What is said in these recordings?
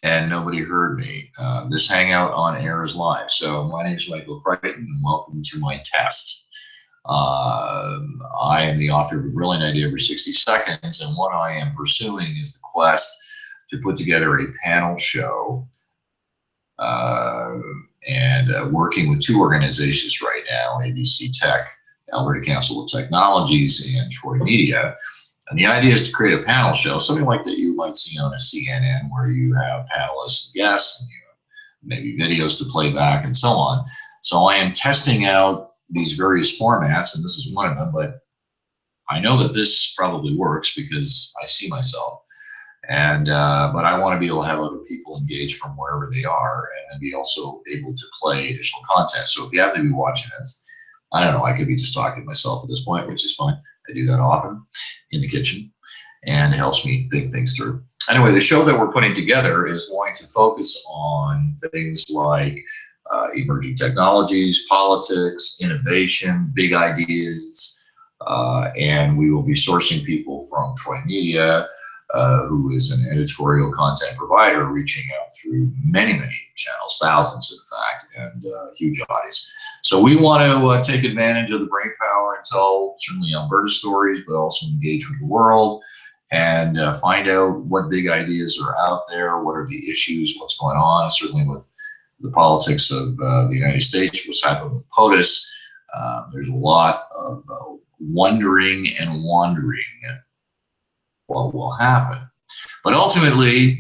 and nobody heard me. This hangout on air is live. So my name is Michael Kryton, and welcome to my test. I am the author of A Brilliant Idea Every 60 Seconds, and what I am pursuing is the quest to put together a panel show and working with two organizations right now, ABC Tech, Alberta Council of Technologies, and Troy Media. And the idea is to create a panel show, something like that you might see on a CNN, where you have panelists and guests, and you have maybe videos to play back and so on. So I am testing out these various formats, and this is one of them, but I know that this probably works because I see myself. And but I want to be able to have other people engage from wherever they are and be also able to play additional content. So if you happen to be watching this, I don't know, I could be just talking to myself at this point, which is fine. I do that often in the kitchen, and it helps me think things through. Anyway, the show that we're putting together is going to focus on things like emerging technologies, politics, innovation, big ideas, and we will be sourcing people from Troy Media, who is an editorial content provider, reaching out through many channels, thousands in fact, and huge audience. So we want to take advantage of the brain power and tell certainly Alberta stories, but also engage with the world and find out what big ideas are out there, what are the issues, what's going on, certainly with the politics of the United States, what's happened with POTUS. There's a lot of wondering and wandering what will happen. But ultimately,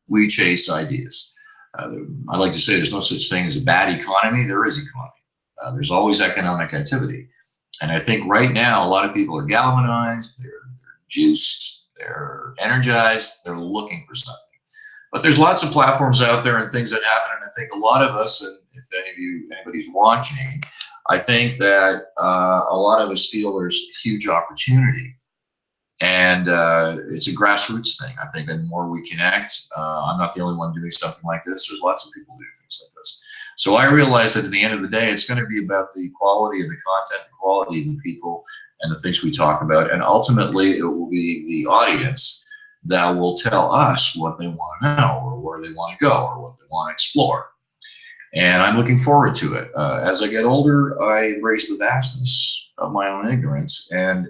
we chase ideas. I like to say there's no such thing as a bad economy. There is economy. There's always economic activity. And I think right now, a lot of people are galvanized, they're juiced, they're energized, they're looking for something. But there's lots of platforms out there and things that happen. And I think a lot of us, and if anybody's watching, I think that a lot of us feel there's huge opportunity. And it's a grassroots thing. I think the more we connect, I'm not the only one doing something like this. There's lots of people doing things like this. So I realize that at the end of the day, it's going to be about the quality of the content, the quality of the people, and the things we talk about. And ultimately, it will be the audience that will tell us what they want to know, or where they want to go, or what they want to explore. And I'm looking forward to it. As I get older, I embrace the vastness of my own ignorance, and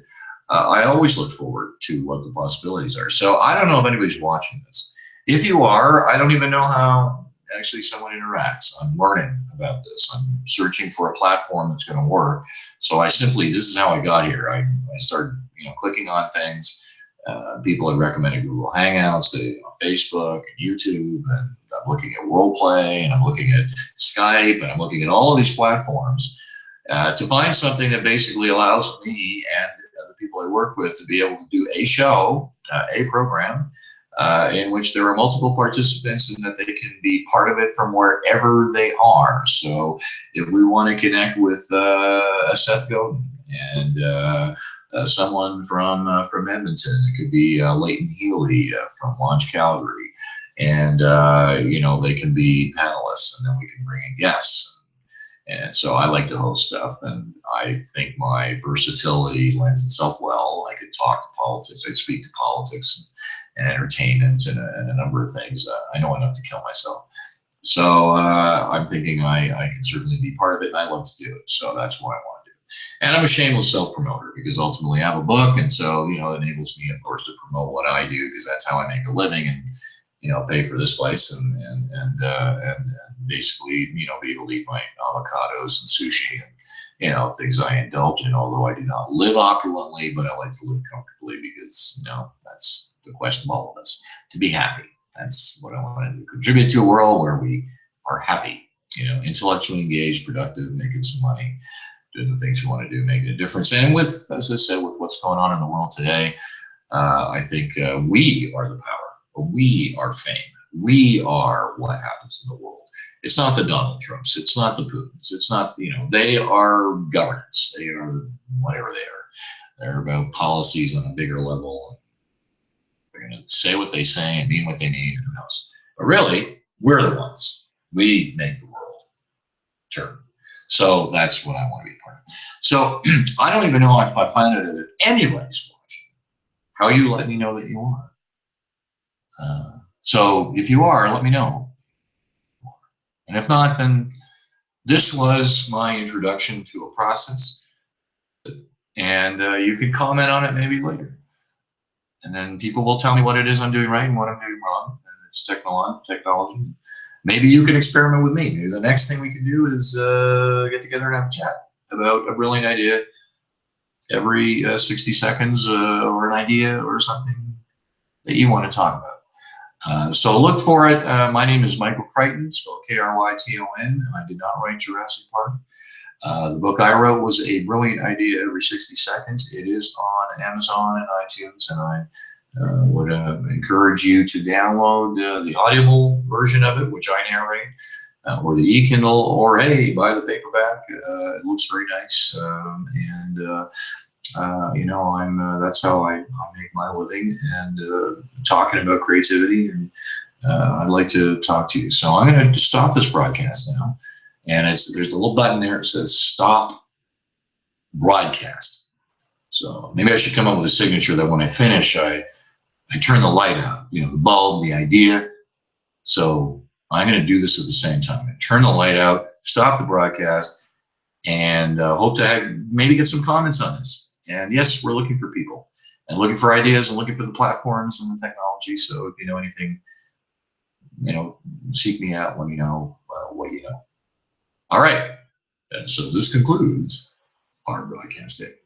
I always look forward to what the possibilities are. So I don't know if anybody's watching this. If you are, I don't even know how actually someone interacts. I'm learning about this. I'm searching for a platform that's going to work. So this is how I got here. I started, clicking on things. People have recommended Google Hangouts, Facebook, and YouTube, and I'm looking at WorldPlay, and I'm looking at Skype, and I'm looking at all of these platforms to find something that basically allows me and the people I work with to be able to do a show, a program, in which there are multiple participants and that they can be part of it from wherever they are. So if we want to connect with Seth Godin and someone from Edmonton, it could be Leighton Healy from Launch Calgary, and they can be panelists, and then we can bring in guests. And so I like to host stuff, and I think my versatility lends itself well. I could talk to politics, I'd speak to politics and entertainment and a number of things. I know enough to kill myself. So I'm thinking I can certainly be part of it, and I love to do it. So that's what I want to do. And I'm a shameless self-promoter because ultimately I have a book, and so it enables me, of course, to promote what I do, because that's how I make a living, and pay for this place and basically be able to eat my avocados and sushi and things I indulge in. Although I do not live opulently, but I like to live comfortably, because that's the quest of all of us, to be happy. That's what I want to contribute to a world where we are happy, intellectually engaged, productive, making some money, doing the things we want to do, making a difference. And with, as I said, with what's going on in the world today, I think we are the power. We are fame. We are what happens in the world. It's not the Donald Trumps. It's not the Putins. It's not, they are governance. They are whatever they are. They're about policies on a bigger level. They're going to say what they say and mean what they mean, and who knows. But really, we're the ones. We make the world turn. So that's what I want to be part of. So I don't even know if I find out if anybody's watching. How you let me know that you are? So if you are, let me know. And if not, then this was my introduction to a process. And you can comment on it maybe later. And then people will tell me what it is I'm doing right and what I'm doing wrong. And it's technology. Maybe you can experiment with me. Maybe the next thing we can do is get together and have a chat about a brilliant idea every 60 seconds or an idea or something that you want to talk about. So look for it. My name is Michael Kryton, spelled Kryton. I did not write Jurassic Park. The book I wrote was A Brilliant Idea Every 60 Seconds. It is on Amazon and iTunes, and I would encourage you to download the Audible version of it, which I narrate, or the e-Kindle, or hey, buy the paperback. It looks very nice, you know, that's how I make my living, and talking about creativity, and I'd like to talk to you. So I'm going to stop this broadcast now, and there's a little button there that says stop broadcast. So maybe I should come up with a signature that when I finish, I turn the light out, you know, the bulb, the idea. So I'm going to do this at the same time. I turn the light out, stop the broadcast, and hope to maybe get some comments on this. And yes, we're looking for people and looking for ideas and looking for the platforms and the technology. So if you know anything, you know, seek me out. Let me know what you know. All right. And so this concludes our broadcast day.